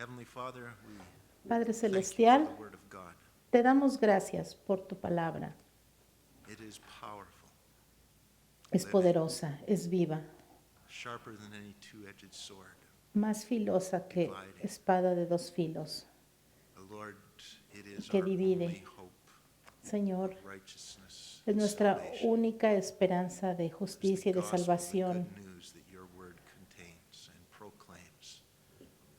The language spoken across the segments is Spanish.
Heavenly Father, Padre thank you Celestial, for the Word of God. te damos gracias por tu palabra. It is powerful, Es poderosa, es viva, sharper than any two-edged sword. más filosa que espada de dos filos, Lord, it is que our divide. only hope Señor, of righteousness es and nuestra salvation. única esperanza de It's the justicia y de gospel, the salvación. good news that your word contains and proclaims.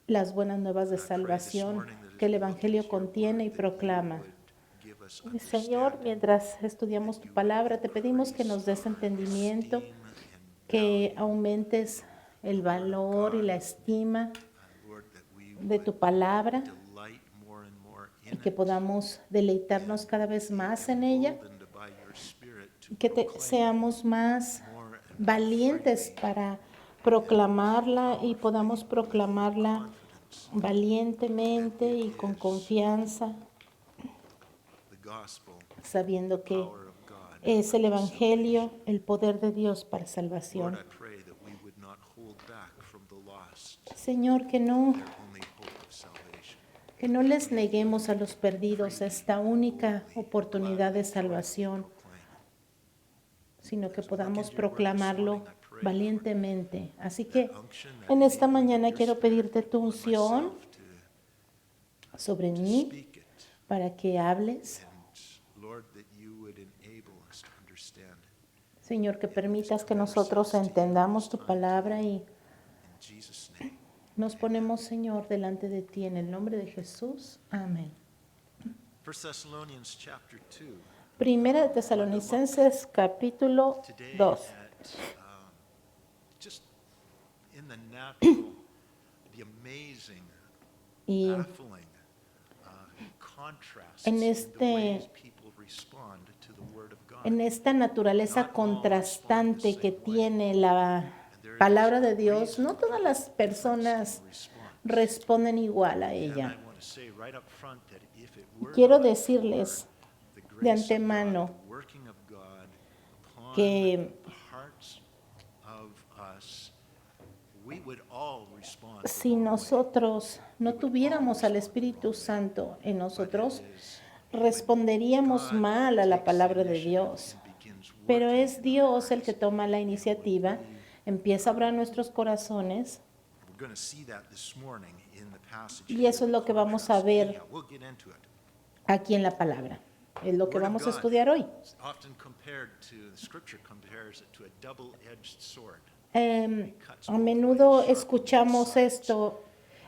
Las buenas nuevas de And I pray this salvación morning that as que el we look Evangelio into your contiene y word, that you proclama. would give us Y Señor, understanding, mientras estudiamos tu palabra, te pedimos que nos des entendimiento, esteem and que value, aumentes el valor y la estima Lord, that we de tu would palabra delight more and more y in que it, podamos deleitarnos cada vez más en ella, emboldened by your Spirit to que proclaim seamos más more and more valientes freely para proclamarla y podamos proclamarla confidence. valientemente y con confianza, The gospel, sabiendo que power of God. es el unto Evangelio, salvation. el poder de Dios para Lord, salvación. I pray that we would not hold back from the lost, Señor, que their only hope of salvation. les neguemos a los perdidos esta única oportunidad de salvación, sino que podamos proclamarlo valientemente. Así que en esta mañana quiero pedirte tu unción sobre mí Speak it, para que hables. and Lord, that you would enable us to understand it. Señor, que permitas que nosotros entendamos tu palabra y In Jesus' name. nos ponemos, Señor, delante de ti en el nombre de Jesús. Amén. 1 Thessalonians chapter 2. Primera de Tesalonicenses capítulo Today 2. Just in the natural, the amazing, Y baffling contrasts en in the este- ways people respond to the Word of God. en esta naturaleza contrastante que tiene la palabra de Dios, no todas las personas responden igual a And ella. I want to say right up front that if it were Quiero not decirles for the de grace of antemano God, the working of God upon que the hearts of us, we would all respond the si wrong way. nosotros no tuviéramos al Espíritu Santo en nosotros, responderíamos mal a la palabra de Dios. Pero es Dios el que toma la iniciativa, empieza a obrar nuestros corazones We're going to see that this morning in the passage. y eso es lo que vamos a ver Anyhow, we'll get into it. aquí en la palabra. Es lo que Word of vamos a God estudiar hoy. is often compared to, the scripture compares it to a double-edged sword. A menudo escuchamos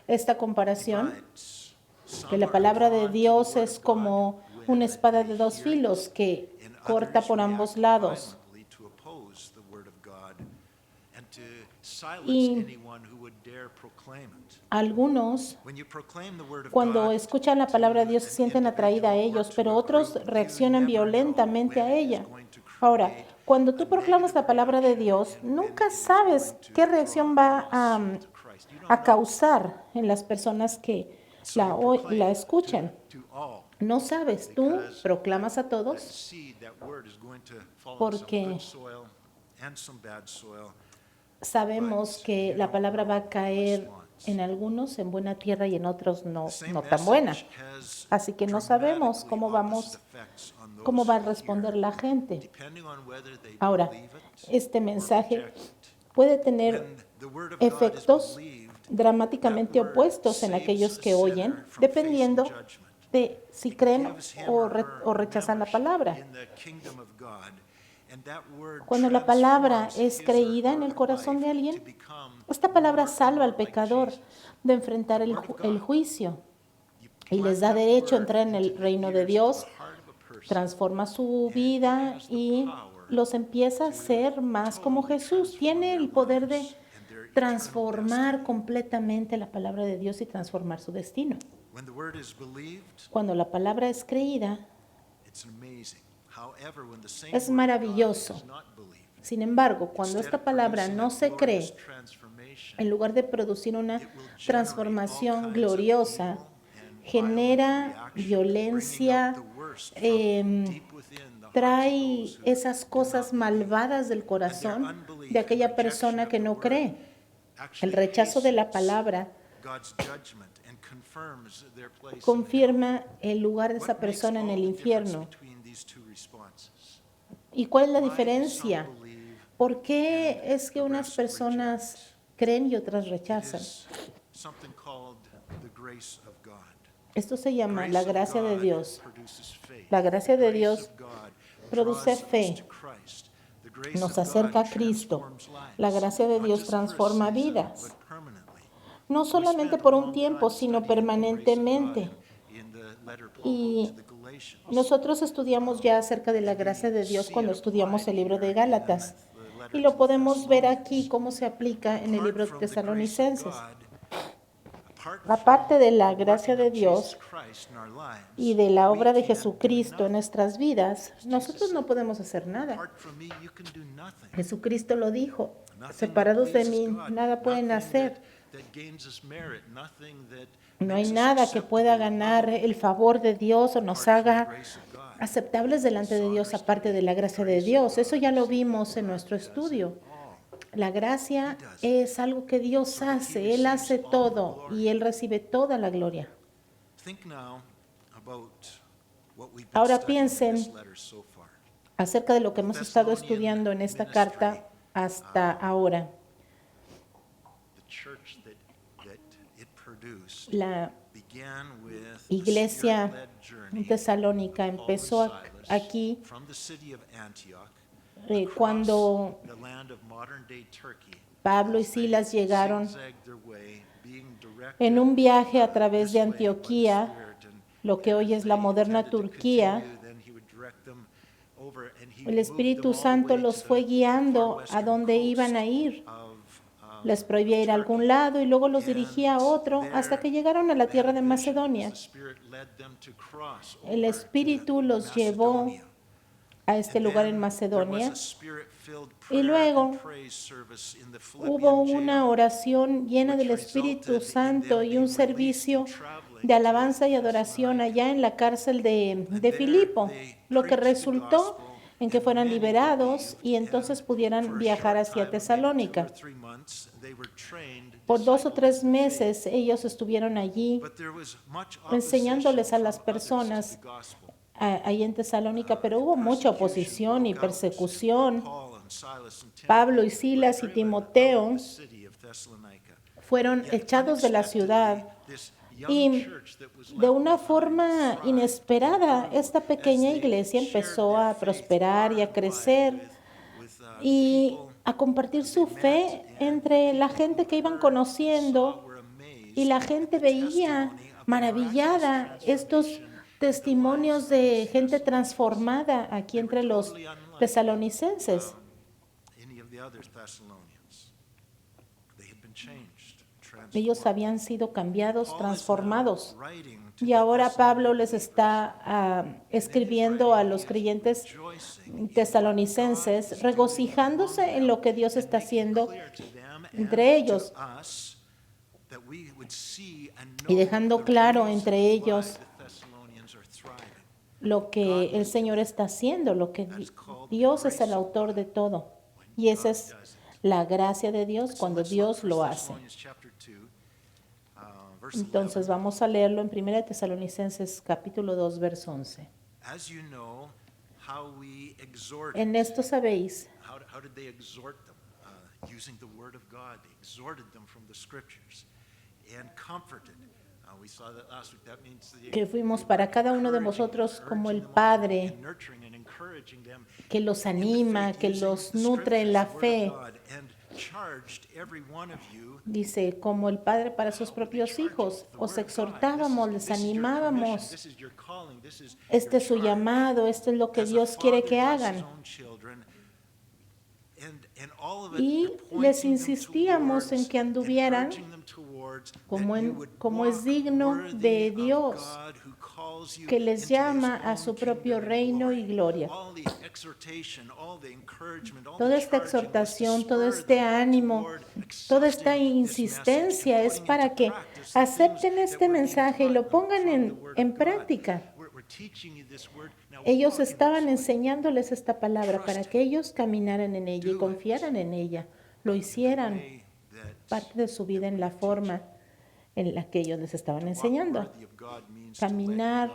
esta comparación, Divides. Some que la are palabra de drawn to the Dios word es of como God una when espada they de dos hear it, filos que and corta others por react ambos lados. violently to oppose the word of God and to silence Y anyone who would dare proclaim it. Algunos, When you proclaim the word of cuando God escuchan la palabra de to Dios, se an sienten atraídos a individual or ellos, to pero a otros group, you reaccionan never know violentamente a when it is ella. going to Ahora, create cuando a tú proclamas la negative palabra de reaction Dios, and when nunca it is sabes going to qué draw reacción va a lost soul to Christ. You don't a know. causar en las personas que So you la proclaim escuchan. to all. No sabes, tú Because proclamas a that todos seed, that word is going to fall on some porque good soil and some bad soil. sabemos que la palabra va a caer en algunos en buena tierra y en otros no tan buena. Así que no sabemos cómo va a responder la gente. Ahora, este mensaje puede tener efectos dramáticamente opuestos en aquellos que oyen, dependiendo de si creen o rechazan la palabra. Cuando la palabra es creída en el corazón de alguien, esta palabra salva al pecador de enfrentar el juicio y les da derecho a entrar en el reino de Dios, transforma su vida y los empieza a ser más como Jesús. Tiene el poder de transformar completamente la palabra de Dios y transformar su destino. Cuando la palabra es creída, es maravilloso. Sin embargo, cuando esta palabra no se cree, en lugar de producir una transformación gloriosa, genera violencia, trae esas cosas malvadas del corazón de aquella persona que no cree. El rechazo de la palabra confirms their place in hell. confirma el lugar de esa What makes persona en all el the difference infierno. between these two responses? ¿Y cuál es la Why do diferencia? some believe ¿Por qué and es que the unas rest personas reject? creen y otras It rechazan? is something called the grace of God. Esto se llama la Grace of gracia de God Dios. produces faith. La gracia de Grace Dios of God produce draws us fe, to Christ. The grace nos of acerca God a Cristo. transforms La lives, gracia de not Dios just for a transforma season, vidas, but permanently. no We solamente spent a por un long tiempo, time sino studying the grace of God permanentemente. in the letter Paul wrote Y to the Galatians. nosotros estudiamos ya acerca de la And we gracia de Dios see cuando it estudiamos applied el libro de here Gálatas. in the letter Y to lo the podemos ver aquí Thessalonians. cómo se aplica en el Apart libro de from the grace of Tesalonicenses. God, apart Aparte de from la the gracia working de of Jesus Dios Christ in our lives, y de la we obra de can do Jesucristo en nothing. nuestras vidas, As nosotros Jesus no said, podemos hacer nada. apart from me, you can do nothing. Jesucristo lo dijo, Nothing that separados de pleases mí, God, nada pueden nothing hacer. that gains us merit, nothing that No hay makes us nada que pueda acceptable, ganar lovable, el favor de Dios o nos apart from the haga grace of God. aceptables delante de Dios aparte de la gracia de Dios. Eso ya lo vimos en nuestro estudio. La gracia es algo que Dios hace, Él hace todo y Él recibe toda la gloria. Ahora piensen acerca de lo que hemos estado estudiando en esta carta hasta ahora. La iglesia tesalónica empezó aquí cuando Pablo y Silas llegaron en un viaje a través de Antioquía, lo que hoy es la moderna Turquía. El Espíritu Santo los fue guiando a donde iban a ir. Les prohibía ir a algún lado y luego los dirigía a otro hasta que llegaron a la tierra de Macedonia. El Espíritu los llevó a este lugar en Macedonia y luego hubo una oración llena del Espíritu Santo y un servicio de alabanza y adoración allá en la cárcel de Filipo, lo que resultó en que fueran liberados y entonces pudieran viajar hacia Tesalónica. Por 2 o 3 meses ellos estuvieron allí enseñándoles a las personas ahí en Tesalónica, pero hubo mucha oposición y persecución. Pablo y Silas y Timoteo fueron echados de la ciudad y de una forma inesperada esta pequeña iglesia empezó a prosperar y a crecer y a compartir su fe entre la gente que iban conociendo, y la gente veía maravillada estos testimonios de gente transformada aquí entre los tesalonicenses. Ellos habían sido cambiados, transformados. Y ahora Pablo les está escribiendo a los creyentes tesalonicenses, regocijándose en lo que Dios está haciendo entre ellos y dejando claro entre ellos lo que el Señor está haciendo, lo que Dios es el autor de todo. Y esa es la gracia de Dios cuando Dios lo hace. Entonces vamos a leerlo en 1 Tesalonicenses capítulo 2, verso 11. En esto sabéis que fuimos para cada uno de vosotros como el Padre que los anima, que los nutre en la fe. Dice, como el Padre para sus propios hijos, os exhortábamos, les animábamos. Este es su llamado, esto es lo que Dios quiere que hagan. Y les insistíamos en que anduvieran como es digno de Dios, que les llama a su propio reino y gloria. Toda esta exhortación, todo este ánimo, toda esta insistencia es para que acepten este mensaje y lo pongan en práctica. Ellos estaban enseñándoles esta palabra para que ellos caminaran en ella y confiaran en ella, lo hicieran parte de su vida en la forma en la que ellos les estaban enseñando. Caminar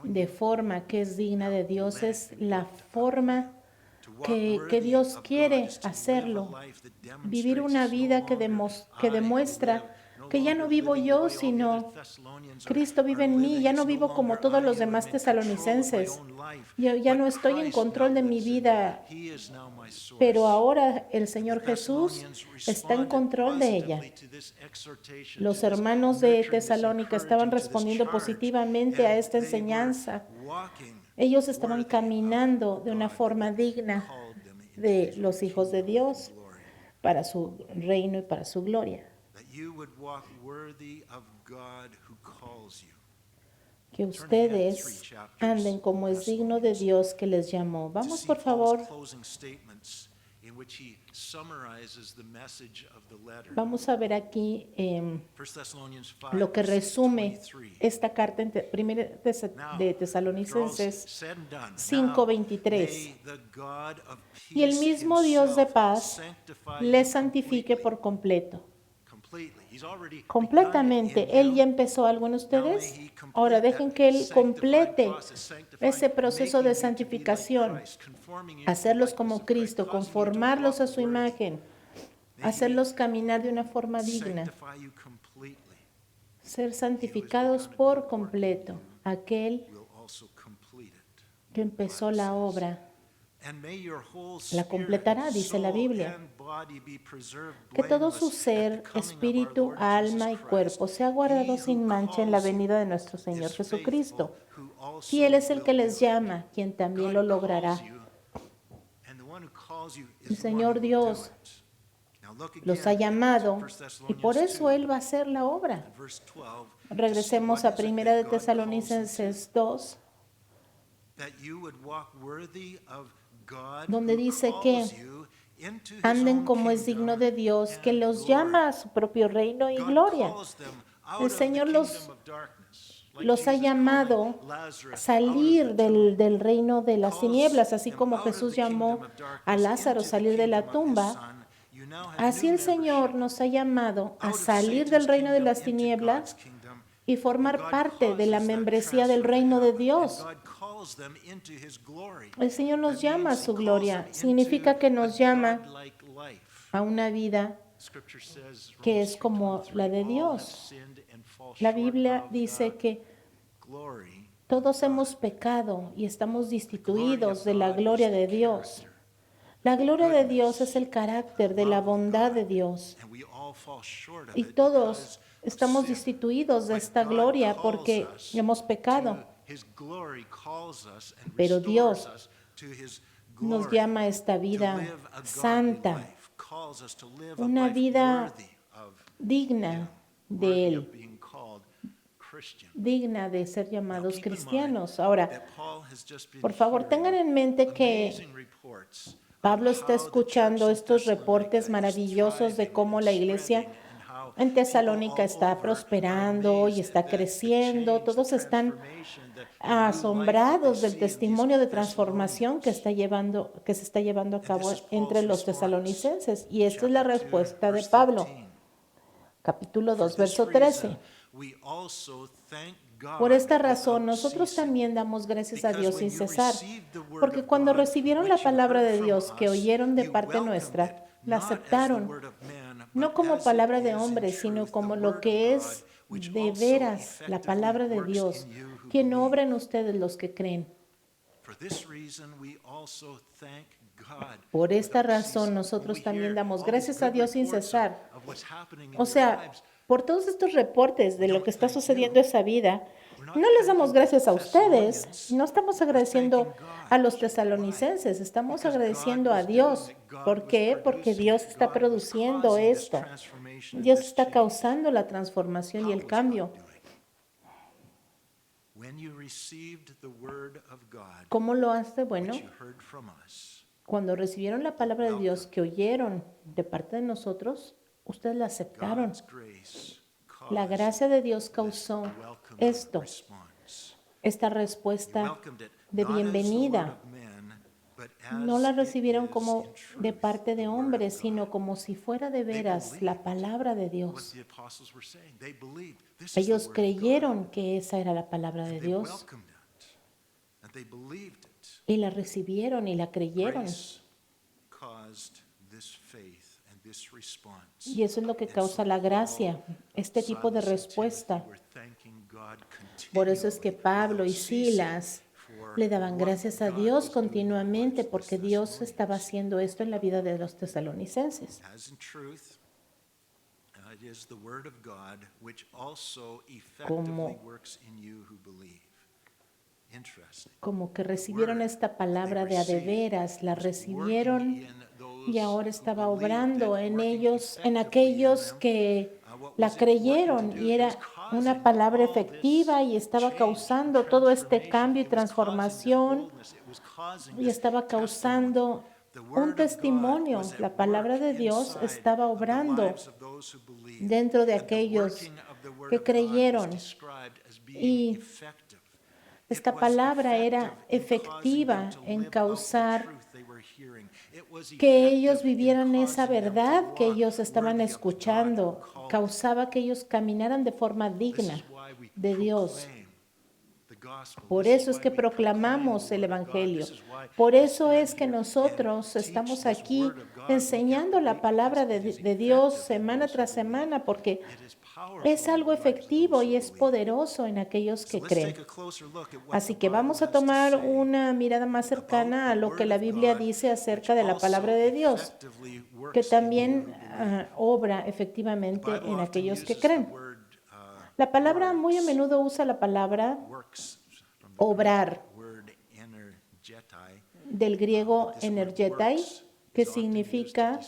de forma que es digna de Dios es la forma que Dios quiere hacerlo. Vivir una vida que demuestra que ya no vivo yo, sino Cristo vive en mí. Ya no vivo como todos los demás tesalonicenses. Yo ya no estoy en control de mi vida, pero ahora el Señor Jesús está en control de ella. Los hermanos de Tesalónica estaban respondiendo positivamente a esta enseñanza. Ellos estaban caminando de una forma digna de los hijos de Dios para su reino y para su gloria. Que ustedes anden como es digno de Dios que les llamó. Vamos, por favor. Vamos a ver aquí lo que resume esta carta en Primera de Tesalonicenses 5:23. Y el mismo Dios de paz les santifique por completo. Completamente. Él ya empezó algo en ustedes. Ahora dejen que Él complete ese proceso de santificación. Hacerlos como Cristo, conformarlos a su imagen, hacerlos caminar de una forma digna. Ser santificados por completo. Aquel que empezó la obra la completará, dice la Biblia. Que todo su ser, espíritu, alma y cuerpo sea guardado sin mancha en la venida de nuestro Señor Jesucristo. Y Él es el que les llama, quien también lo logrará. El Señor Dios los ha llamado y por eso Él va a hacer la obra. Regresemos a Primera de Tesalonicenses 2, donde dice que anden como es digno de Dios, que los llama a su propio reino y gloria. El Señor los ha llamado a salir del reino de las tinieblas, así como Jesús llamó a Lázaro salir de la tumba. Así el Señor nos ha llamado a salir del reino de las tinieblas y formar parte de la membresía del reino de Dios. El Señor nos llama a su gloria. Significa que nos llama a una vida que es como la de Dios. La Biblia dice que todos hemos pecado y estamos destituidos de la gloria de Dios. La gloria de Dios es el carácter de la bondad de Dios. Y todos estamos destituidos de esta gloria porque hemos pecado. Pero Dios nos llama a esta vida santa, una vida digna de Él, digna de ser llamados cristianos. Ahora, por favor, tengan en mente que Pablo está escuchando estos reportes maravillosos de cómo la iglesia en Tesalónica está prosperando y está creciendo. Todos están asombrados del testimonio de transformación que se está llevando a cabo entre los tesalonicenses. Y esta es la respuesta de Pablo. Capítulo 2, verso 13. Por esta razón, nosotros también damos gracias a Dios sin cesar, porque cuando recibieron la palabra de Dios que oyeron de parte nuestra, la aceptaron, no como palabra de hombre, sino como lo que es de veras la palabra de Dios, quien obra en ustedes los que creen. Por esta razón, nosotros también damos gracias a Dios sin cesar. O sea, por todos estos reportes de lo que está sucediendo en esa vida, no les damos gracias a ustedes, no estamos agradeciendo a los tesalonicenses, estamos agradeciendo a Dios. ¿Por qué? Porque Dios está produciendo esto. Dios está causando la transformación y el cambio. ¿Cómo lo hace? Bueno, cuando recibieron la palabra de Dios que oyeron de parte de nosotros, ustedes la aceptaron. La gracia de Dios causó esta respuesta de bienvenida. no la recibieron como de parte de hombres, sino como si fuera de veras la palabra de Dios. Ellos creyeron que esa era la palabra de Dios y la recibieron y la creyeron. Y eso es lo que causa la gracia, este tipo de respuesta. Por eso es que Pablo y Silas le daban gracias a Dios continuamente porque Dios estaba haciendo esto en la vida de los tesalonicenses. Como que recibieron esta palabra de a de veras, la recibieron y ahora estaba obrando en ellos, en aquellos que la creyeron, y era una palabra efectiva y estaba causando todo este cambio y transformación y estaba causando un testimonio. La palabra de Dios estaba obrando dentro de aquellos que creyeron y esta palabra era efectiva en causar que ellos vivieran esa verdad que ellos estaban escuchando, causaba que ellos caminaran de forma digna de Dios. Por eso es que proclamamos el Evangelio. Por eso es que nosotros estamos aquí enseñando la palabra de Dios semana tras semana, porque es algo efectivo y es poderoso en aquellos que creen. Así que vamos a tomar una mirada más cercana a lo que la Biblia dice acerca de la palabra de Dios, que también obra efectivamente en aquellos que creen. La palabra muy a menudo usa la palabra obrar, del griego energetai, que significa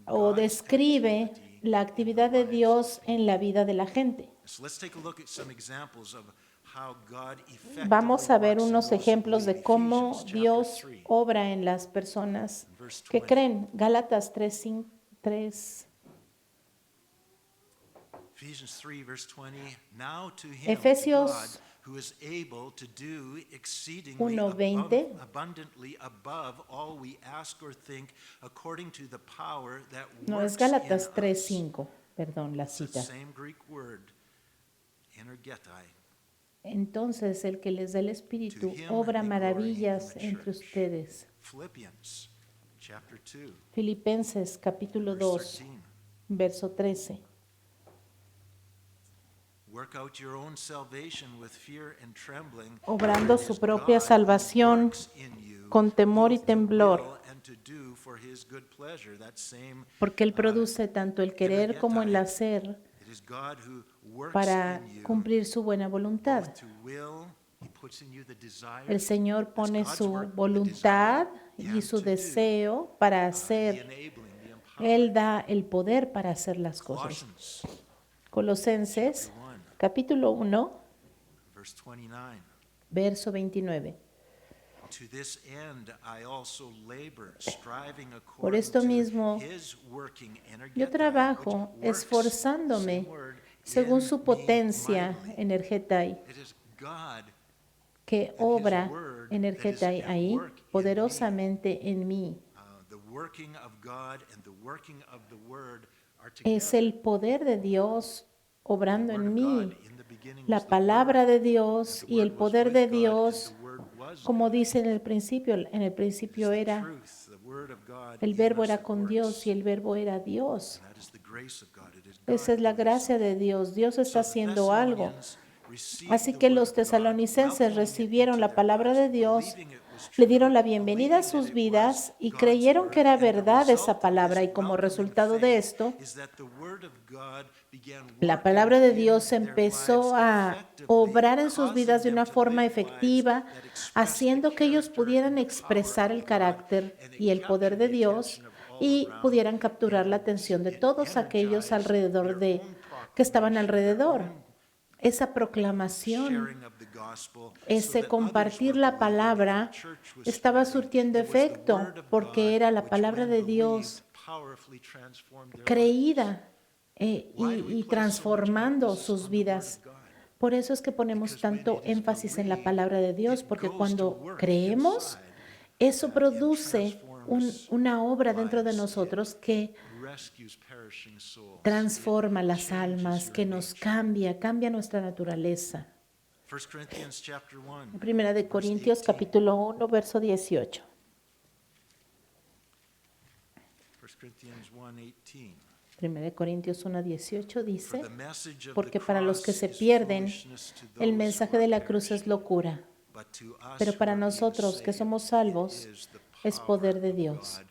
o describe la actividad de Dios en la vida de la gente. Vamos a ver unos ejemplos de cómo Dios obra en las personas que creen. Gálatas 3. Efesios 1:20. No, es Gálatas 3:5, perdón, la cita. Entonces, el que les da el Espíritu obra maravillas entre ustedes. Filipenses capítulo 2, verso 13. Obrando su propia salvación con temor y temblor, porque Él produce tanto el querer como el hacer para cumplir su buena voluntad. El Señor pone su voluntad y su deseo para hacer. Él da el poder para hacer las cosas. Colosenses capítulo 1, verso 29. Por esto mismo, yo trabajo esforzándome según su potencia energetai, que obra energetai ahí poderosamente en mí. Es el poder de Dios obrando en mí, la palabra de Dios y el poder de Dios, como dice en el principio era, el verbo era con Dios y el verbo era Dios. Esa es la gracia de Dios. Dios está haciendo algo. Así que los tesalonicenses recibieron la palabra de Dios, le dieron la bienvenida a sus vidas y creyeron que era verdad esa palabra, y como resultado de esto, la palabra de Dios empezó a obrar en sus vidas de una forma efectiva, haciendo que ellos pudieran expresar el carácter y el poder de Dios y pudieran capturar la atención de todos aquellos alrededor que estaban alrededor. Esa proclamación, ese compartir la palabra estaba surtiendo efecto porque era la palabra de Dios creída y transformando sus vidas. Por eso es que ponemos tanto énfasis en la palabra de Dios, porque cuando creemos, eso produce una obra dentro de nosotros que transforma las almas, que nos cambia nuestra naturaleza. Primera de Corintios capítulo 1, verso 18. 1 Corinthians 1:18. Primera de Corintios 1, 18 dice, porque para los que se pierden, el mensaje de la cruz es locura, pero para nosotros que somos salvos, es poder de Dios.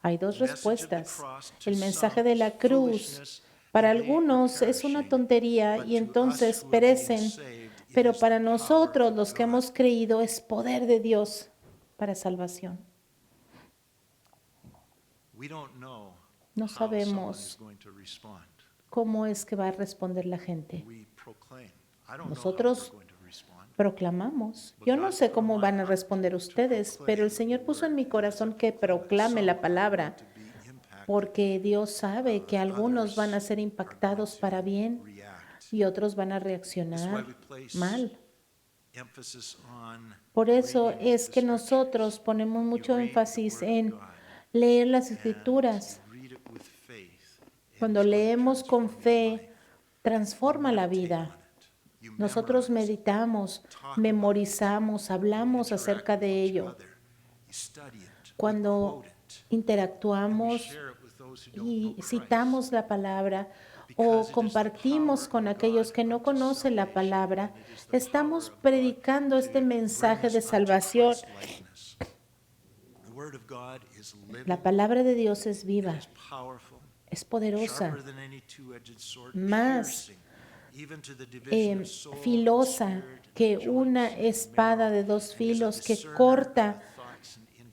Hay dos respuestas. El mensaje de la cruz para algunos es una tontería y entonces perecen, pero para nosotros los que hemos creído es poder de Dios para salvación. No sabemos cómo es que va a responder la gente. Nosotros proclamamos. Yo no sé cómo van a responder ustedes, pero el Señor puso en mi corazón que proclame la palabra, porque Dios sabe que algunos van a ser impactados para bien y otros van a reaccionar mal. Por eso es que nosotros ponemos mucho énfasis en leer las Escrituras. Cuando leemos con fe, transforma la vida. Nosotros meditamos, memorizamos, hablamos acerca de ello. Cuando interactuamos y citamos la palabra o compartimos con aquellos que no conocen la palabra, estamos predicando este mensaje de salvación. La palabra de Dios es viva, es poderosa, más filosa que una espada de dos filos que corta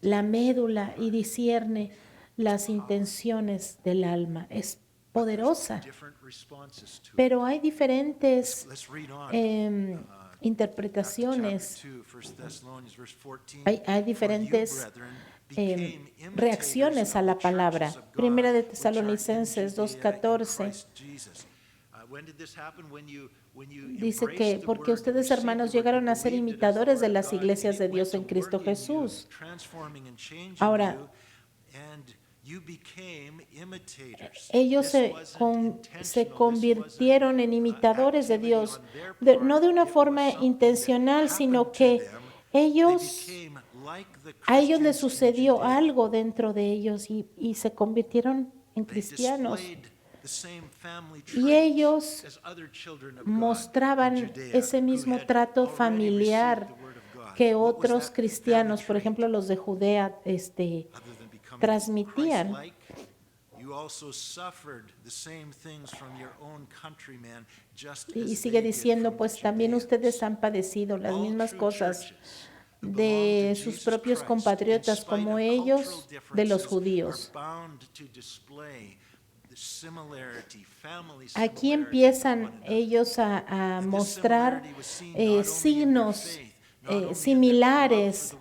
la médula y discierne las intenciones del alma. Es poderosa, pero hay diferentes interpretaciones, hay diferentes reacciones a la palabra. Primera de Tesalonicenses 2:14 dice que porque ustedes, hermanos, llegaron a ser imitadores de las iglesias de Dios en Cristo Jesús. Ahora, ellos se convirtieron en imitadores de Dios, no de una forma intencional, sino que a ellos les sucedió algo dentro de ellos y se convirtieron en cristianos. Y ellos mostraban ese mismo trato familiar que otros cristianos, por ejemplo los de Judea, transmitían. Y sigue diciendo, pues también ustedes han padecido las mismas cosas de sus propios compatriotas como ellos de los judíos. Aquí empiezan ellos a mostrar signos similares,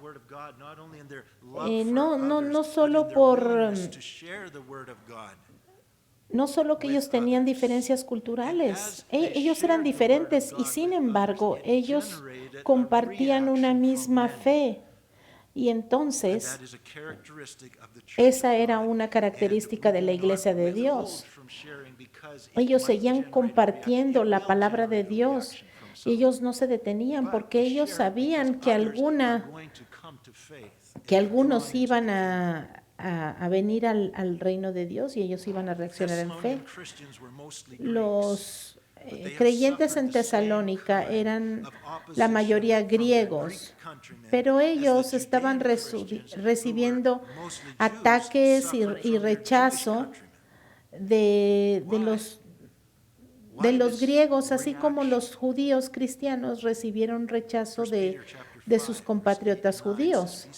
no solo que ellos tenían diferencias culturales, ellos eran diferentes y sin embargo ellos compartían una misma fe. Y entonces, esa era una característica de la iglesia de Dios. Ellos seguían compartiendo la palabra de Dios y ellos no se detenían porque ellos sabían que algunos iban a venir al reino de Dios y ellos iban a reaccionar en fe. Los creyentes en Tesalónica eran la mayoría griegos, pero ellos estaban recibiendo ataques y rechazo de los griegos, así como los judíos cristianos recibieron rechazo de sus compatriotas judíos.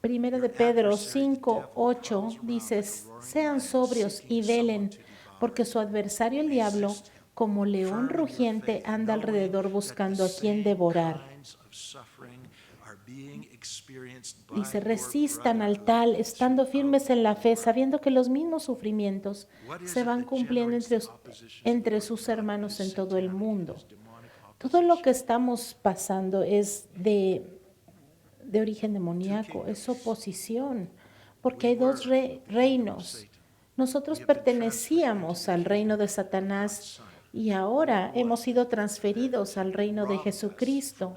Primera de Pedro 5:8 dice, sean sobrios y velen, porque su adversario el diablo, como león rugiente, anda alrededor buscando a quien devorar. Dice, resistan al tal, estando firmes en la fe, sabiendo que los mismos sufrimientos se van cumpliendo entre sus hermanos en todo el mundo. Todo lo que estamos pasando es de origen demoníaco, es oposición, porque hay dos reinos. Nosotros pertenecíamos al reino de Satanás y ahora hemos sido transferidos al reino de Jesucristo.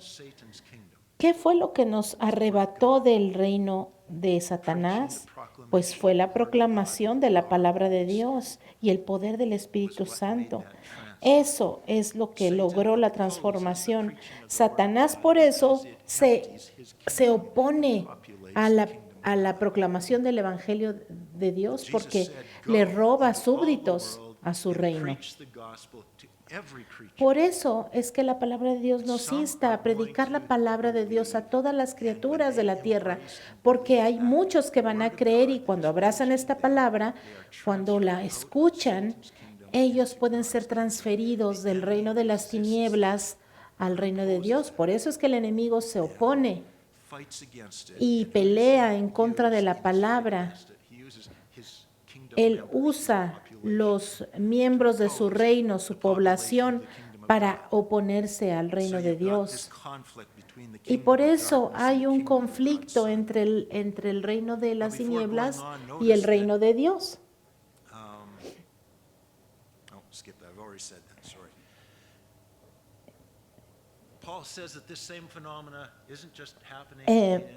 ¿Qué fue lo que nos arrebató del reino de Satanás? Pues fue la proclamación de la palabra de Dios y el poder del Espíritu Santo. Eso es lo que logró la transformación. Satanás por eso se opone a la proclamación del Evangelio de Dios, porque le roba súbditos a su reino. Por eso es que la palabra de Dios nos insta a predicar la palabra de Dios a todas las criaturas de la tierra, porque hay muchos que van a creer y cuando abrazan esta palabra, cuando la escuchan, ellos pueden ser transferidos del reino de las tinieblas al reino de Dios. Por eso es que el enemigo se opone y pelea en contra de la palabra. Él usa los miembros de su reino, su población, para oponerse al reino de Dios. Y por eso hay un conflicto entre el reino de las tinieblas y el reino de Dios.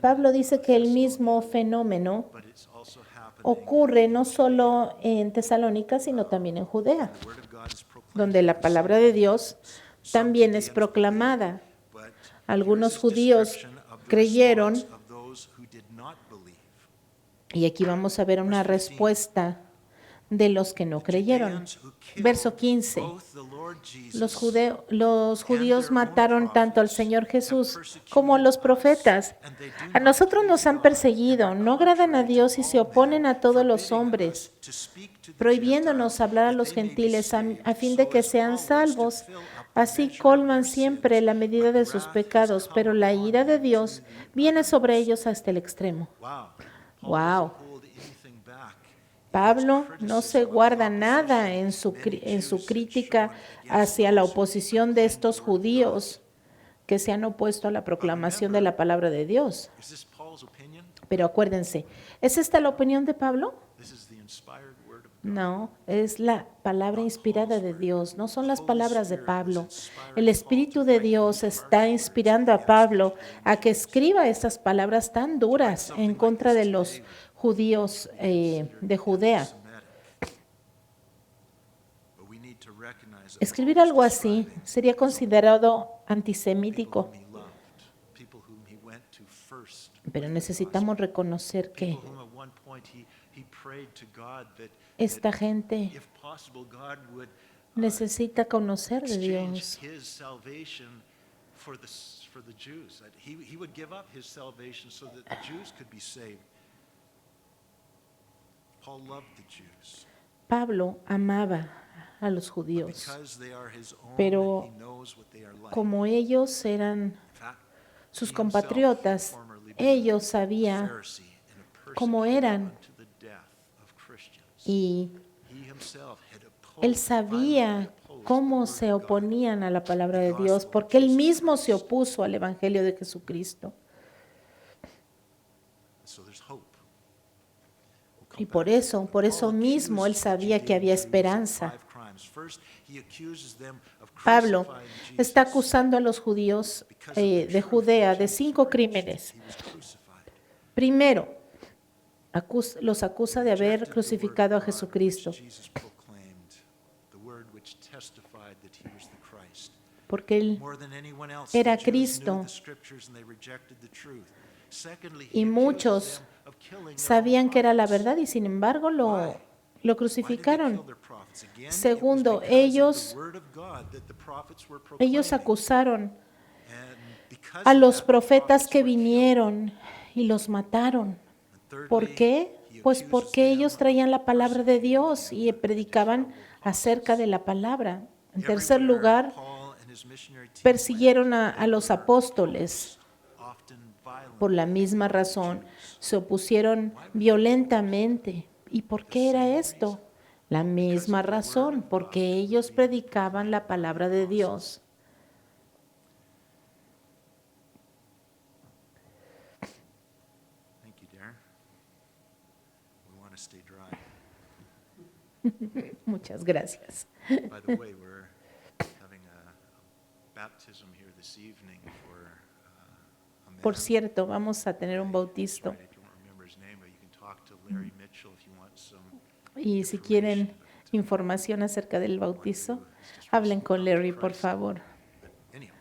Pablo dice que el mismo fenómeno ocurre no solo en Tesalónica, sino también en Judea, donde la palabra de Dios también es proclamada. Algunos judíos creyeron, y aquí vamos a ver una respuesta de los que no creyeron. Verso 15. Los judíos mataron tanto al Señor Jesús como a los profetas. A nosotros nos han perseguido, no agradan a Dios y se oponen a todos los hombres, prohibiéndonos hablar a los gentiles a fin de que sean salvos. Así colman siempre la medida de sus pecados, pero la ira de Dios viene sobre ellos hasta el extremo. Wow. Pablo no se guarda nada en su crítica hacia la oposición de estos judíos que se han opuesto a la proclamación de la palabra de Dios. Pero acuérdense, ¿es esta la opinión de Pablo? No, es la palabra inspirada de Dios, no son las palabras de Pablo. El Espíritu de Dios está inspirando a Pablo a que escriba estas palabras tan duras en contra de los judíos de Judea. Escribir algo así sería considerado antisemítico, pero necesitamos reconocer que esta gente necesita conocer de Dios. Pablo amaba a los judíos, pero como ellos eran sus compatriotas, ellos sabían cómo eran y él sabía cómo se oponían a la palabra de Dios, porque él mismo se opuso al Evangelio de Jesucristo. Y por eso mismo él sabía que había esperanza. Pablo está acusando a los judíos de Judea de 5 crímenes. Primero, los acusa de haber crucificado a Jesucristo, porque él era Cristo. Y muchos sabían que era la verdad y sin embargo lo crucificaron. Segundo, ellos acusaron a los profetas que vinieron y los mataron. ¿Por qué? Pues porque ellos traían la palabra de Dios y predicaban acerca de la palabra. En tercer lugar, persiguieron a los apóstoles Por la misma razón, se opusieron violentamente. ¿Y por qué era esto? La misma razón, porque ellos predicaban la palabra de Dios. Thank you, Darren. We want to stay dry. Muchas gracias. By the way, we're having a baptism here this evening for a man. Por cierto, vamos a tener un bautizo. I don't remember his name, but you can talk to Larry Mitchell if you want some. Y si quieren información acerca del bautizo, hablen con Larry, por favor. Anyhow,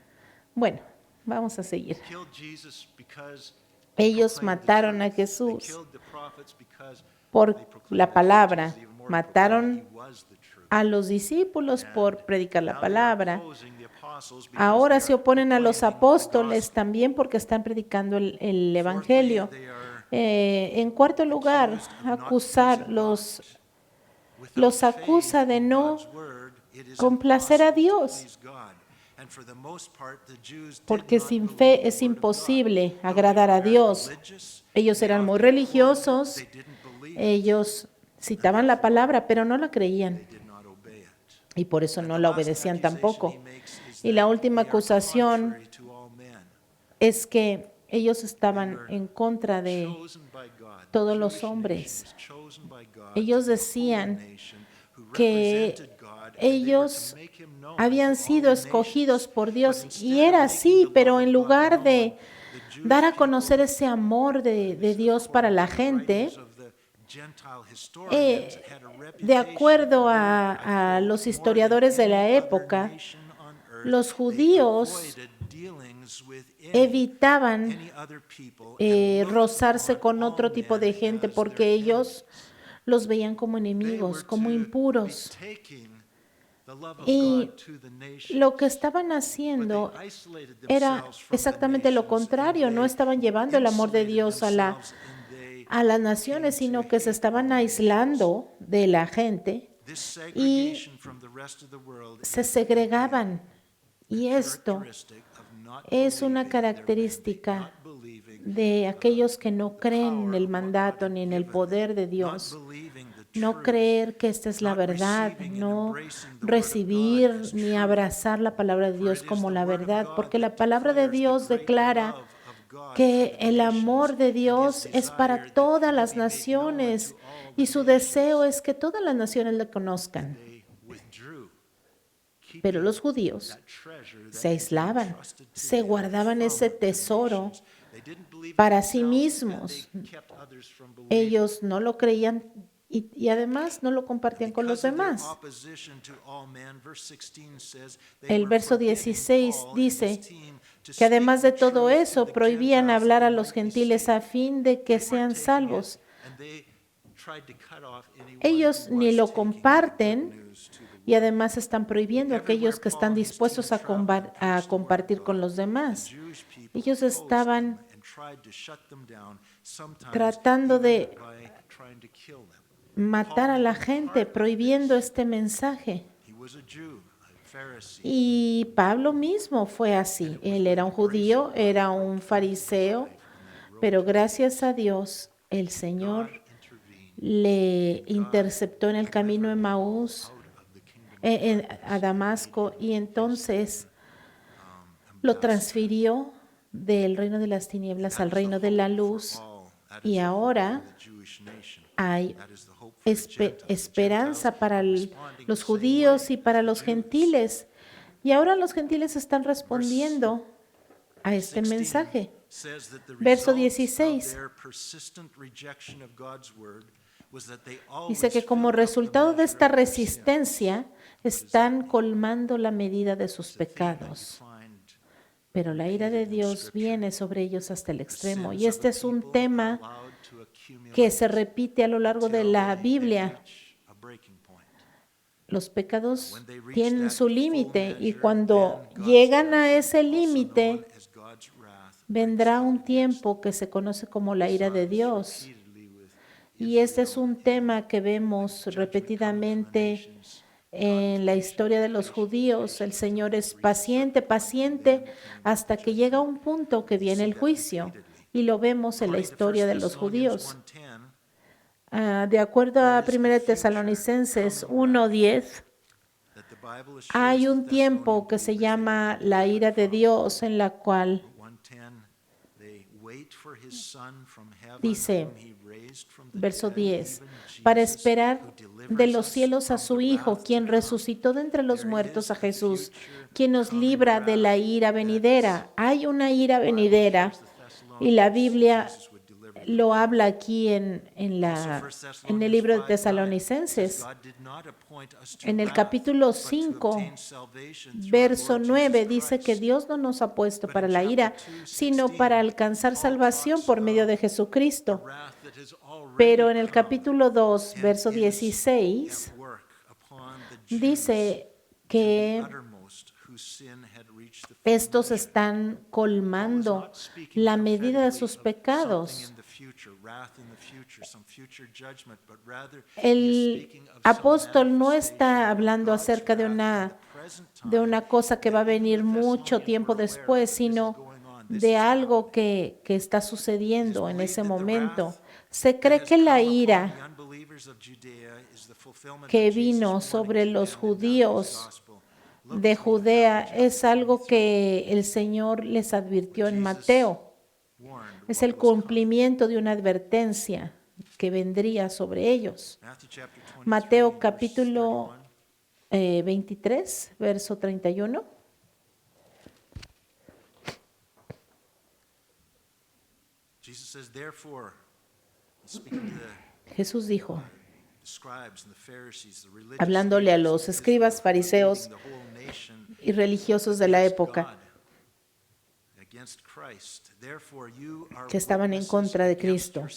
Bueno, vamos a seguir. killed Jesus because Ellos proclaimed the mataron a truth. They Jesús killed the prophets because por they proclaimed la the truth. palabra. Jesus even more Mataron proclaimed he was the truth. a los discípulos por predicar la Now they are palabra. opposing the apostles because Ahora they se are oponen a los proclaiming the apóstoles gospel. también porque están predicando el Fourthly, Evangelio. they are En cuarto lugar, los acusa de no complacer a Dios, porque sin fe es imposible agradar a Dios. Ellos eran muy religiosos, ellos citaban la palabra, pero no la creían y por eso no la obedecían tampoco. Y la última acusación es que ellos estaban en contra de todos los hombres. Ellos decían que ellos habían sido escogidos por Dios y era así, pero en lugar de dar a conocer ese amor de Dios para la gente, de acuerdo a los historiadores de la época, los judíos evitaban rozarse con otro tipo de gente porque ellos los veían como enemigos, como impuros. Y lo que estaban haciendo era exactamente lo contrario, no estaban llevando el amor de Dios a las naciones, sino que se estaban aislando de la gente y se segregaban. Y esto es una característica de aquellos que no creen en el mandato ni en el poder de Dios. No creer que esta es la verdad, no recibir ni abrazar la palabra de Dios como la verdad, porque la palabra de Dios declara que el amor de Dios es para todas las naciones y su deseo es que todas las naciones le conozcan. Pero los judíos se aislaban, se guardaban ese tesoro para sí mismos. Ellos no lo creían y además no lo compartían con los demás. El verso 16 dice que además de todo eso prohibían hablar a los gentiles a fin de que sean salvos. Ellos ni lo comparten y además están prohibiendo a aquellos que están dispuestos a compartir con los demás. Ellos estaban tratando de matar a la gente, prohibiendo este mensaje. Y Pablo mismo fue así. Él era un judío, era un fariseo, pero gracias a Dios el Señor le interceptó en el camino de Emaús, a Damasco, y entonces lo transfirió del reino de las tinieblas al reino de la luz. Y ahora hay esperanza para los judíos y para los gentiles. Y ahora los gentiles están respondiendo a este mensaje. Verso 16. Dice que como resultado de esta resistencia, están colmando la medida de sus pecados. Pero la ira de Dios viene sobre ellos hasta el extremo. Y este es un tema que se repite a lo largo de la Biblia. Los pecados tienen su límite y cuando llegan a ese límite, vendrá un tiempo que se conoce como la ira de Dios. Y este es un tema que vemos repetidamente en la historia de los judíos. El Señor es paciente, paciente, hasta que llega un punto que viene el juicio. Y lo vemos en la historia de los judíos. De acuerdo a 1 Tesalonicenses 1:10, hay un tiempo que se llama la ira de Dios, en la cual dice, verso 10, para esperar de los cielos a su Hijo, quien resucitó de entre los muertos, a Jesús, quien nos libra de la ira venidera. Hay una ira venidera y la Biblia lo habla aquí en el libro de Tesalonicenses. En el capítulo 5, verso 9, dice que Dios no nos ha puesto para la ira, sino para alcanzar salvación por medio de Jesucristo. Pero en el capítulo 2, verso 16, dice que estos están colmando la medida de sus pecados. El apóstol no está hablando acerca de una cosa que va a venir mucho tiempo después, sino de algo que está sucediendo en ese momento. Se cree que la ira que vino sobre los judíos de Judea es algo que el Señor les advirtió en Mateo. Es el cumplimiento de una advertencia que vendría sobre ellos. Mateo capítulo 23, verso 31. Jesús dijo, hablándole a los escribas, fariseos y religiosos de la época que estaban en contra de Cristo.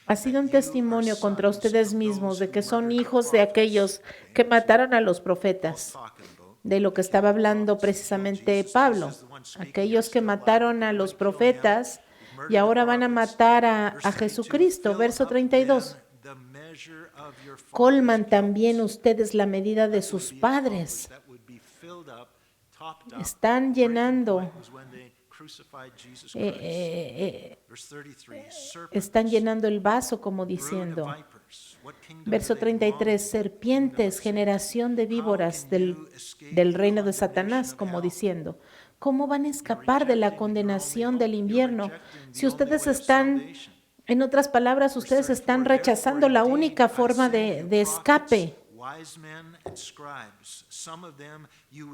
Ha sido un testimonio contra ustedes mismos de que son hijos de aquellos que mataron a los profetas. De lo que estaba hablando precisamente Pablo. Aquellos que mataron a los profetas y ahora van a matar a Jesucristo. Verso 32. Colman también ustedes la medida de sus padres. Están llenando el vaso, como diciendo, verso 33, serpientes, generación de víboras del reino de Satanás, como diciendo, ¿cómo van a escapar de la condenación del invierno? Si ustedes están, en otras palabras, ustedes están rechazando la única forma de escape.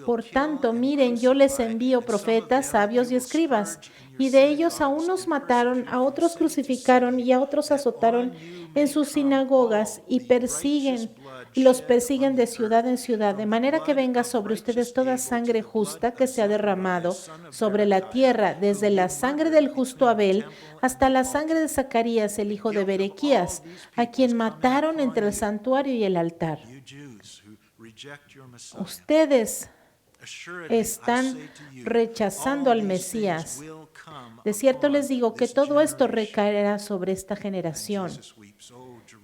Por tanto, miren, yo les envío profetas, sabios y escribas, y de ellos a unos mataron, a otros crucificaron y a otros azotaron en sus sinagogas y los persiguen de ciudad en ciudad, de manera que venga sobre ustedes toda sangre justa que se ha derramado sobre la tierra, desde la sangre del justo Abel hasta la sangre de Zacarías, el hijo de Berequías, a quien mataron entre el santuario y el altar. Ustedes están rechazando al Mesías. De cierto les digo que todo esto recaerá sobre esta generación.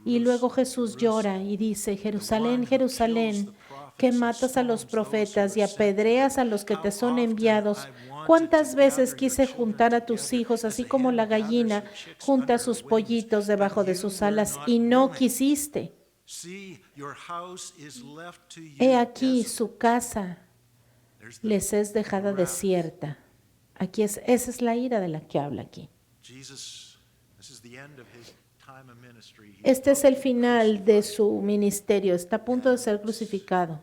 Y luego Jesús llora y dice, Jerusalén, Jerusalén, que matas a los profetas y apedreas a los que te son enviados. ¿Cuántas veces quise juntar a tus hijos, así como la gallina junta sus pollitos debajo de sus alas, y no quisiste? He aquí su casa les es dejada desierta. Esa es la ira de la que habla aquí. Este es el final de su ministerio. Está a punto de ser crucificado.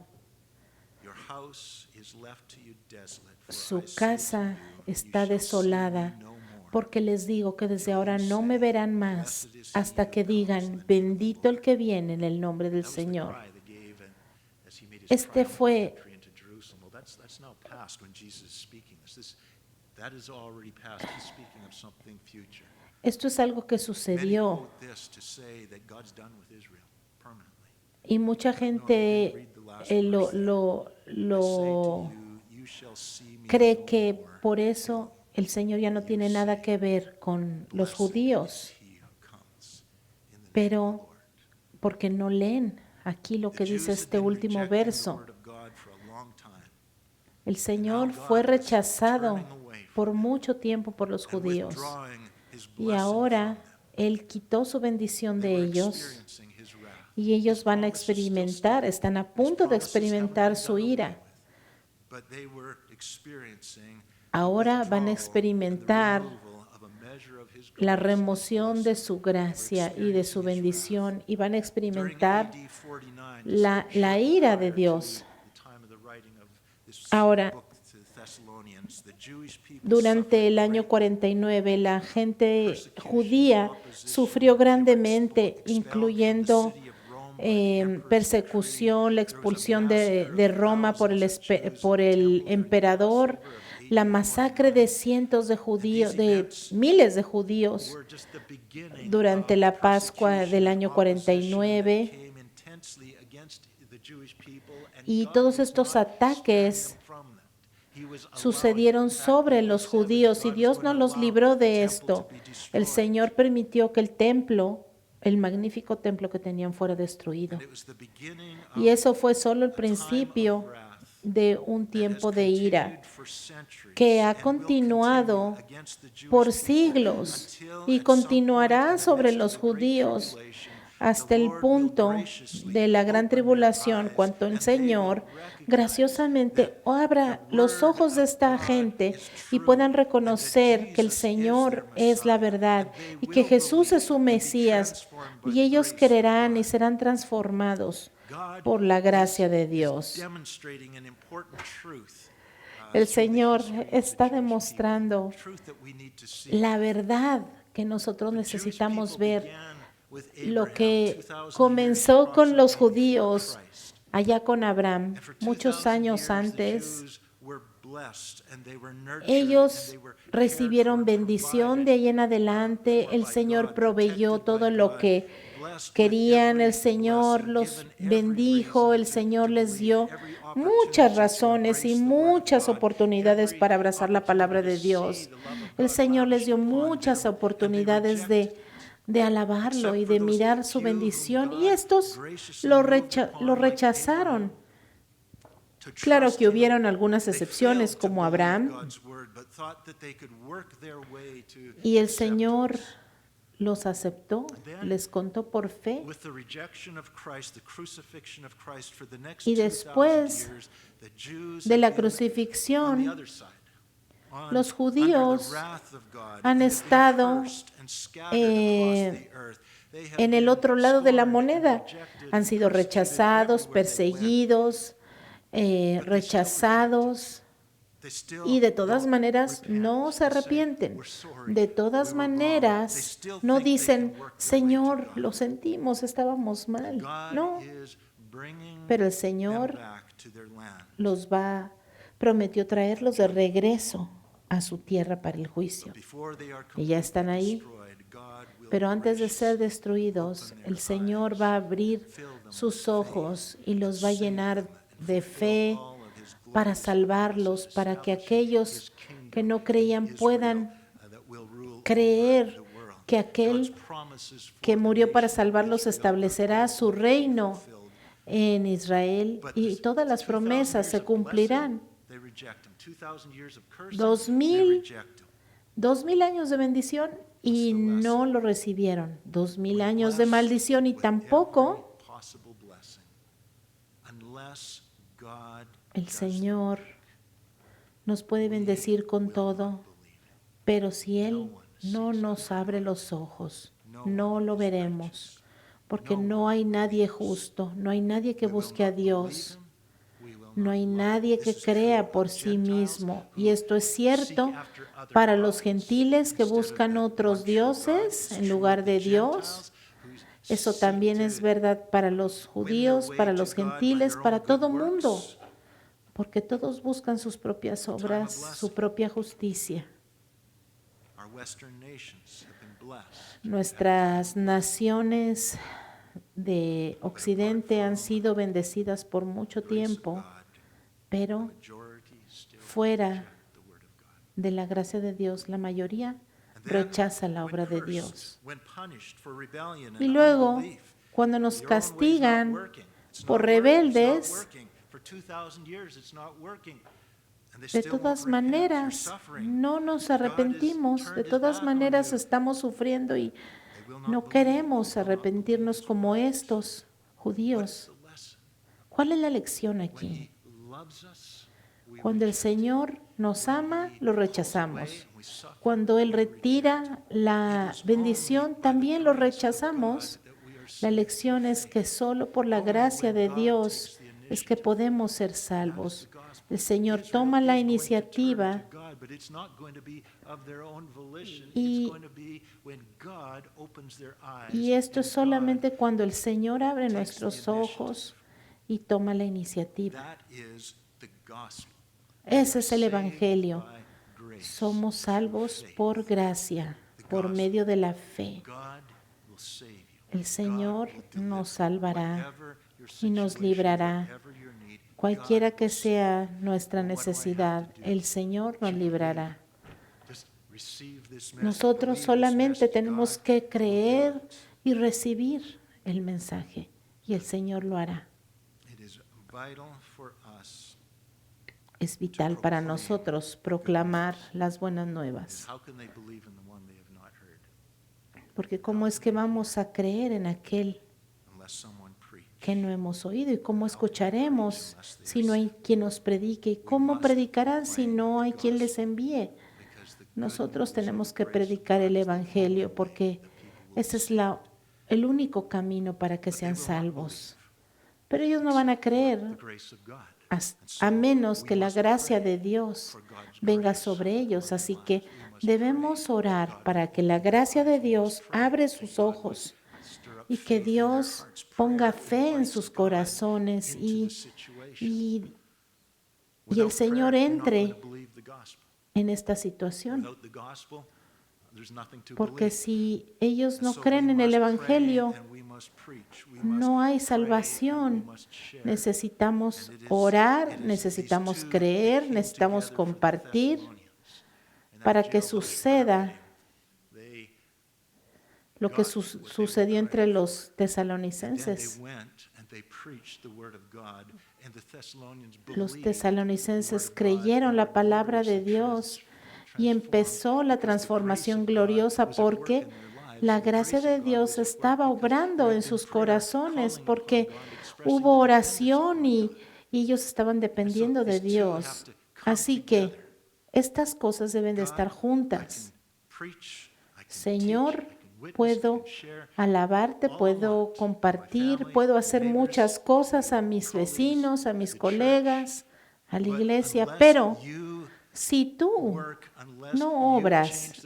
Su casa está desolada, porque les digo que desde ahora no me verán más hasta que digan, bendito el que viene en el nombre del Señor. Este fue Esto es algo que sucedió. Y mucha gente lo cree que por eso el Señor ya no tiene nada que ver con los judíos. Pero porque no leen aquí lo que dice este último verso. El Señor fue rechazado por mucho tiempo por los judíos. Y ahora Él quitó su bendición de ellos y ellos van a experimentar, están a punto de experimentar su ira. Ahora van a experimentar la remoción de su gracia y de su bendición y van a experimentar la ira de Dios. Ahora, durante el año 49, la gente judía sufrió grandemente, incluyendo persecución, la expulsión de Roma por el emperador, la masacre de cientos de judíos, de miles de judíos durante la Pascua del año 49. Y todos estos ataques sucedieron sobre los judíos y Dios no los libró de esto. El Señor permitió que el templo, el magnífico templo que tenían, fuera destruido. Y eso fue solo el principio de un tiempo de ira que ha continuado por siglos y continuará sobre los judíos hasta el punto de la gran tribulación, cuando el Señor graciosamente abra los ojos de esta gente y puedan reconocer que el Señor es la verdad y que Jesús es su Mesías, y ellos creerán y serán transformados por la gracia de Dios. El Señor está demostrando la verdad que nosotros necesitamos ver. Lo que comenzó con los judíos, allá con Abraham, muchos años antes, ellos recibieron bendición de ahí en adelante. El Señor proveyó todo lo que querían, el Señor los bendijo, el Señor les dio muchas razones y muchas oportunidades para abrazar la palabra de Dios. El Señor les dio muchas oportunidades de alabarlo y de mirar su bendición, y estos lo rechazaron. Claro que hubieron algunas excepciones, como Abraham, y el Señor los aceptó, les contó por fe. Y después de la crucifixión, los judíos han estado en el otro lado de la moneda. Han sido rechazados, perseguidos, rechazados, y de todas maneras no se arrepienten. De todas maneras no dicen: Señor, lo sentimos, estábamos mal. No, pero el Señor prometió traerlos de regreso a su tierra para el juicio. Y ya están ahí. Pero antes de ser destruidos, el Señor va a abrir sus ojos y los va a llenar de fe para salvarlos, para que aquellos que no creían puedan creer que aquel que murió para salvarlos establecerá su reino en Israel y todas las promesas se cumplirán. 2000 años de bendición y no lo recibieron. 2000 años de maldición y tampoco. El Señor nos puede bendecir con todo, pero si Él no nos abre los ojos, no lo veremos, porque no hay nadie justo, no hay nadie que busque a Dios. No hay nadie que crea por sí mismo. Y esto es cierto para los gentiles que buscan otros dioses en lugar de Dios. Eso también es verdad para los judíos, para los gentiles, para todo mundo. Porque todos buscan sus propias obras, su propia justicia. Nuestras naciones de Occidente han sido bendecidas por mucho tiempo, pero fuera de la gracia de Dios, la mayoría rechaza la obra de Dios. Y luego, cuando nos castigan por rebeldes, De todas maneras, no nos arrepentimos, de todas maneras estamos sufriendo y no queremos arrepentirnos como estos judíos. ¿Cuál es la lección aquí? Cuando el Señor nos ama, lo rechazamos. Cuando Él retira la bendición, también lo rechazamos. La lección es que solo por la gracia de Dios es que podemos ser salvos. El Señor toma la iniciativa y esto es solamente cuando el Señor abre nuestros ojos y toma la iniciativa. Ese es el Evangelio. Somos salvos por gracia, por medio de la fe. El Señor nos salvará y nos librará. Cualquiera que sea nuestra necesidad, el Señor nos librará. Nosotros solamente tenemos que creer y recibir el mensaje y el Señor lo hará. Es vital para nosotros proclamar las buenas nuevas. Porque ¿cómo es que vamos a creer en aquel que no hemos oído? ¿Y cómo escucharemos si no hay quien nos predique? ¿Y cómo predicarán si no hay quien les envíe? Nosotros tenemos que predicar el Evangelio porque ese es el único camino para que sean salvos. Pero ellos no van a creer a menos que la gracia de Dios venga sobre ellos. Así que debemos orar para que la gracia de Dios abra sus ojos y que Dios ponga fe en sus corazones y el Señor entre en esta situación. Porque si ellos no creen en el Evangelio, no hay salvación. Necesitamos orar, necesitamos creer, necesitamos compartir para que suceda lo que sucedió entre los tesalonicenses. Los tesalonicenses creyeron la palabra de Dios y empezó la transformación gloriosa porque la gracia de Dios estaba obrando en sus corazones, porque hubo oración y ellos estaban dependiendo de Dios. Así que estas cosas deben de estar juntas. Señor, puedo alabarte, puedo compartir, puedo hacer muchas cosas a mis vecinos, a mis colegas, a la iglesia, pero si tú no obras,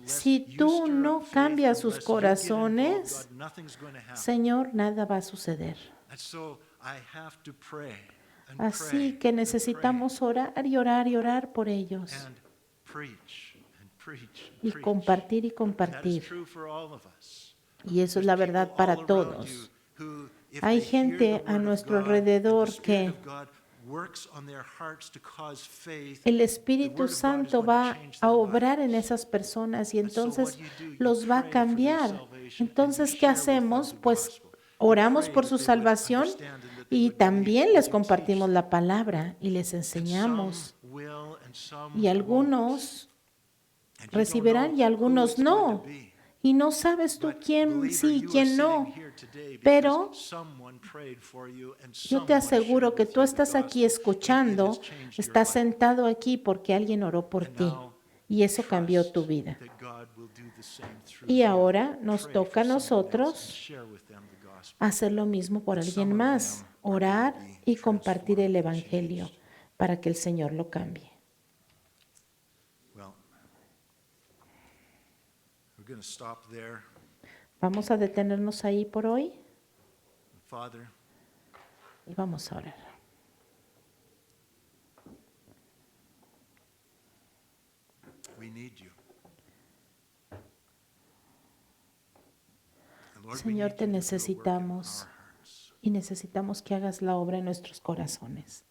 si tú no cambias sus corazones, Señor, nada va a suceder. Así que necesitamos orar y orar y orar por ellos. Y compartir y compartir. Y eso es la verdad para todos. Hay gente a nuestro alrededor que el Espíritu Santo va a obrar en esas personas y entonces los va a cambiar. Entonces, ¿qué hacemos? Pues oramos por su salvación y también les compartimos la palabra y les enseñamos. Y algunos recibirán y algunos no. Y no sabes tú quién sí y quién no. Pero yo te aseguro que tú estás aquí escuchando, estás sentado aquí porque alguien oró por ti y eso cambió tu vida. Y ahora nos toca a nosotros hacer lo mismo por alguien más, orar y compartir el Evangelio para que el Señor lo cambie. Vamos a detenernos ahí por hoy y vamos a orar. Señor, te necesitamos y necesitamos que hagas la obra en nuestros corazones.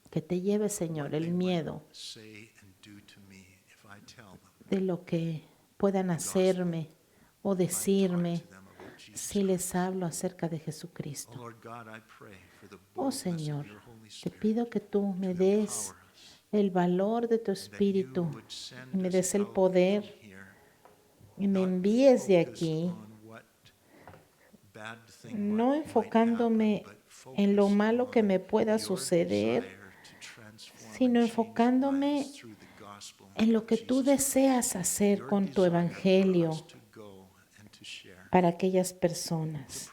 Que te lleve, Señor, el miedo de lo que puedan hacerme o decirme si les hablo acerca de Jesucristo. Oh Señor, Te pido que tú me des el valor de tu Espíritu y me des el poder y me envíes de aquí, no enfocándome en lo malo que me pueda suceder, sino enfocándome en lo que tú deseas hacer con tu evangelio para aquellas personas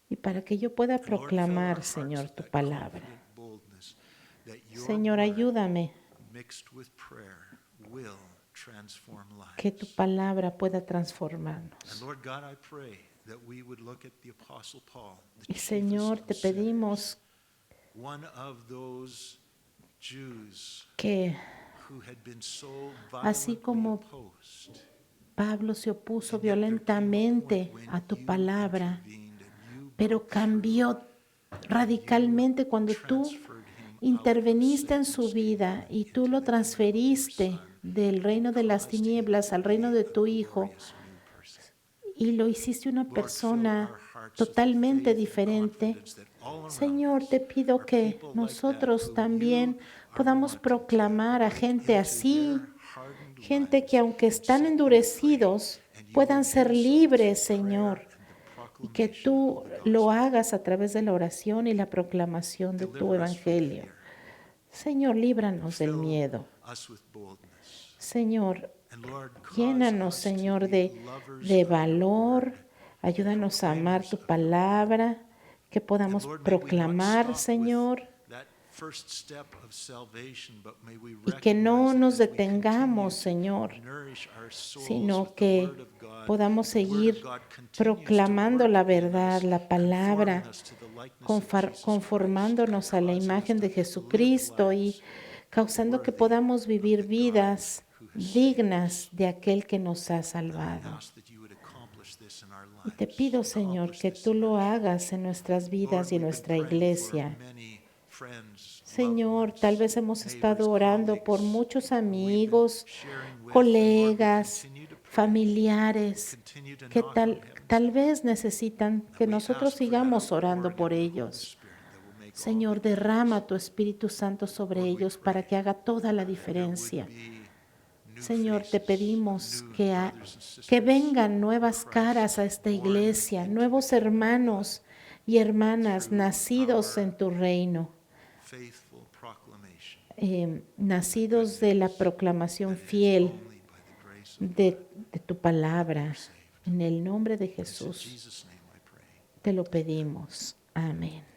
y para que yo pueda proclamar, Señor, tu palabra. Señor, ayúdame que tu palabra pueda transformarnos. Y Señor, te pedimos que así como Pablo se opuso violentamente a tu palabra, pero cambió radicalmente cuando tú interveniste en su vida y tú lo transferiste del reino de las tinieblas al reino de tu Hijo y lo hiciste una persona totalmente diferente. Señor, te pido que nosotros también podamos proclamar a gente así, gente que aunque están endurecidos, puedan ser libres, Señor, y que tú lo hagas a través de la oración y la proclamación de tu evangelio. Señor, líbranos del miedo. Señor, llénanos, Señor, de valor. Ayúdanos a amar tu palabra, que podamos proclamar, Señor, y que no nos detengamos, Señor, sino que podamos seguir proclamando la verdad, la palabra, conformándonos a la imagen de Jesucristo y causando que podamos vivir vidas dignas de aquel que nos ha salvado. Y te pido, Señor, que tú lo hagas en nuestras vidas y en nuestra iglesia. Señor, tal vez hemos estado orando por muchos amigos, colegas, familiares que tal vez necesitan que nosotros sigamos orando por ellos. Señor, derrama tu Espíritu Santo sobre ellos para que haga toda la diferencia. Señor, te pedimos que vengan nuevas caras a esta iglesia, nuevos hermanos y hermanas nacidos en tu reino, nacidos de la proclamación fiel de tu palabra. En el nombre de Jesús te lo pedimos. Amén.